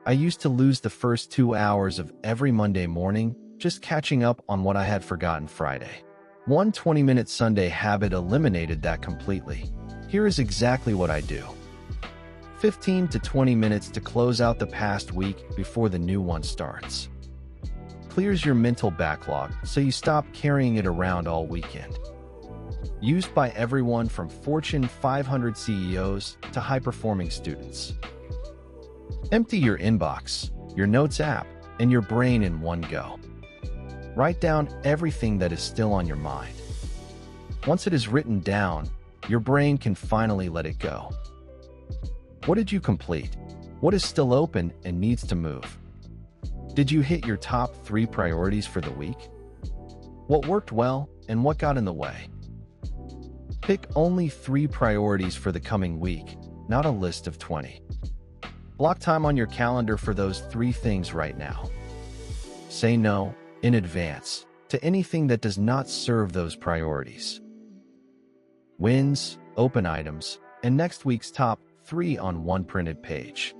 I used to lose the first 2 hours of every Monday morning just catching up on what I had forgotten Friday. One 20-minute Sunday habit eliminated that completely. Here is exactly what I do. 15 to 20 minutes to close out the past week before the new one starts. Clears your mental backlog so you stop carrying it around all weekend. Used by everyone from Fortune 500 CEOs to high-performing students. Empty your inbox, your notes app, and your brain in one go. Write down everything that is still on your mind. Once it is written down, your brain can finally let it go. What did you complete? What is still open and needs to move? Did you hit your top 3 priorities for the week? What worked well and what got in the way? Pick only 3 priorities for the coming week, not a list of 20. Block time on your calendar for those 3 things right now. Say no in advance to anything that does not serve those priorities. Wins, open items, and next week's top 3 on one printed page.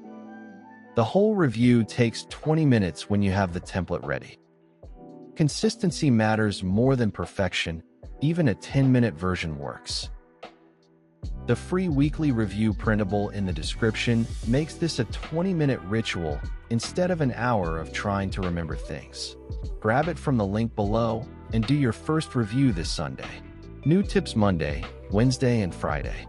The whole review takes 20 minutes when you have the template ready. Consistency matters more than perfection. Even a 10-minute version works. The free weekly review printable in the description makes this a 20-minute ritual instead of an hour of trying to remember things. Grab it from the link below and do your first review this Sunday. New tips Monday, Wednesday, and Friday.